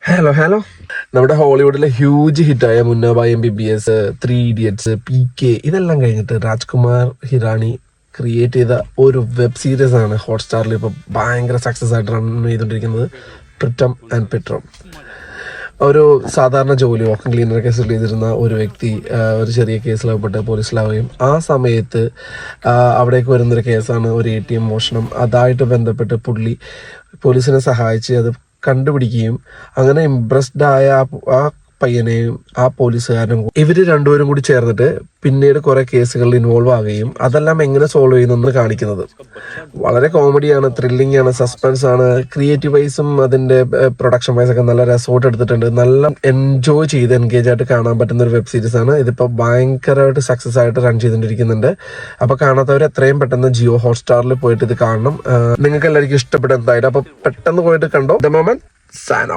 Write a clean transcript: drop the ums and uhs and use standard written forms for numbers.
Hello നമ്മുടെ ഹോളിവുഡിലെ huge ഹിറ്റായ മുന്നബ MBBS, 3 idiots, PK ഇതെല്ലാം കഴിഞ്ഞിട്ട് രാജ്കുമാർ ഹിറാനി ക്രിയേറ്റ് ചെയ്ത ഒരു വെബ് സീരീസ് ആണ് ഹോട്ട്സ്റ്റാറിൽ ഇപ്പോൾ ഭയങ്കര സക്സസ് ആയിട്ട് റൺ ചെയ്തുകൊണ്ടിരിക്കുന്നത്. പ്രിറ്റം ആൻഡ് പെട്രം. ഒരു സാധാരണ ജോലി വാക്വം ക്ലീനർ കേസിൽ ചെയ്തിരുന്ന ഒരു വ്യക്തി ഒരു ചെറിയ കേസിലാവപ്പെട്ട് പോലീസിലാവുകയും ആ സമയത്ത് അവിടേക്ക് വരുന്നൊരു കേസാണ് ഒരു ATM മോഷണം. അതായിട്ട് ബന്ധപ്പെട്ട് പുള്ളി പോലീസിനെ സഹായിച്ച് അത് കണ്ടുപിടിക്കുകയും അങ്ങനെ ഇംപ്രസ്ഡ് ആയ ആ പയ്യനെയും ആ പോലീസുകാരനും ഇവര് രണ്ടുപേരും കൂടി ചേർന്നിട്ട് പിന്നീട് കുറെ കേസുകളിൽ ഇൻവോൾവ് ആവുകയും അതെല്ലാം എങ്ങനെ സോൾവ് ചെയ്യുന്നു കാണിക്കുന്നത്. വളരെ കോമഡിയാണ്, ത്രില്ലിംഗ് ആണ്, സസ്പെൻസ് ആണ്. ക്രിയേറ്റീവ് വൈസും അതിന്റെ പ്രൊഡക്ഷൻ വൈസ് ഒക്കെ നല്ല രസമായിട്ട് എടുത്തിട്ടുണ്ട്. നല്ല എൻജോയ് ചെയ്ത് എൻഗേജ് ആയിട്ട് കാണാൻ പറ്റുന്ന ഒരു വെബ് സീരീസ് ആണ്. ഇതിപ്പോ ഭയങ്കരമായിട്ട് സക്സസ് ആയിട്ട് റൺ ചെയ്തുകൊണ്ടിരിക്കുന്നുണ്ട്. അപ്പൊ കാണാത്തവർ എത്രയും പെട്ടെന്ന് ജിയോ ഹോട്ട്സ്റ്റാറിൽ പോയിട്ട് ഇത് കാണണം. നിങ്ങൾക്ക് എല്ലാവർക്കും ഇഷ്ടപ്പെടും എന്തായാലും. അപ്പൊ പെട്ടെന്ന് പോയിട്ട് കണ്ടോ. The moment sign of.